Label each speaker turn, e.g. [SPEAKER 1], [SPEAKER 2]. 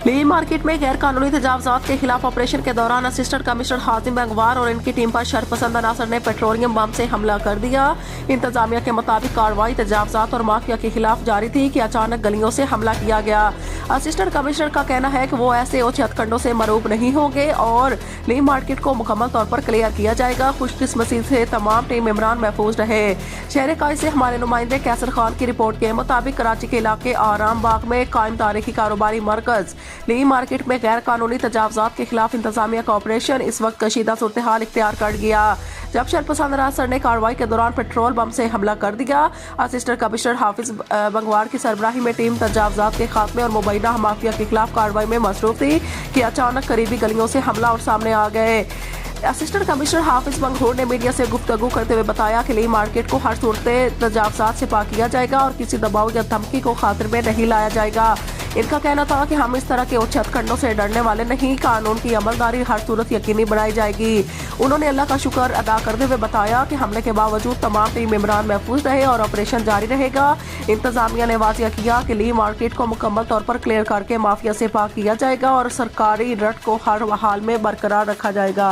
[SPEAKER 1] ली market में गैर कानूनी तजावजात के खिलाफ ऑपरेशन के दौरान असिस्टेंट कमिश्नर हाजिम गंगवार और इनकी टीम पर शरपसंद अनासर ने पेट्रोलियम बम से हमला कर दिया। इंतजामिया के मुताबिक कार्रवाई तजावजात और माफिया के खिलाफ जारी थी कि अचानक गलियों से हमला किया गया। असिस्टेंट कमिश्नर का कहना है कि वो ऐसे ओछे हथकंडों से मरूब नहीं होंगे और ली मार्केट को मुकम्मल तौर पर क्लियर किया जाएगा। खुशकिस्मती से तमाम टीम इमरान महफूज रहे। शहर काई से हमारे नुमाइंदे कैसर खान की रिपोर्ट के मुताबिक कराची के इलाके आराम बाग में कायम तारीखी कारोबारी मरकज ली मार्केट में गैर कानूनी तजावजात के खिलाफ इंतजामिया का ऑपरेशन इस वक्त कशीदा सूरत हाल इख्तियार कर गया जब शरपसंद अनासर ने कार्रवाई के दौरान पेट्रोल बम से हमला कर दिया। असिस्टेंट कमिश्नर हाफिज बंगवार की सरबराही में टीम तजावजात के खात्मे और मुबैना माफिया के खिलाफ कार्रवाई में मसरूफ थी कि अचानक करीबी गलियों से हमला और सामने आ गए। असिस्टेंट कमिश्नर हाफिज बंगहूर ने मीडिया से गुफ्तगू करते हुए बताया कि ली मार्केट को हर सूरत तजावजात से पाक किया जाएगा और किसी दबाव या धमकी को खातिर में नहीं लाया जाएगा। इनका कहना था कि हम इस तरह के ओछे हथकंडों से डरने वाले नहीं, कानून की अमलदारी हर सूरत यकीनी बनाई जाएगी। उन्होंने अल्लाह का शुक्र अदा करते हुए बताया कि हमले के बावजूद तमाम टीम इमरान महफूज रहे और ऑपरेशन जारी रहेगा। इंतजामिया ने वाजिया किया कि ली मार्केट को मुकम्मल तौर पर क्लियर करके माफिया से पाक किया जाएगा और सरकारी रट को हर हाल में बरकरार रखा जाएगा।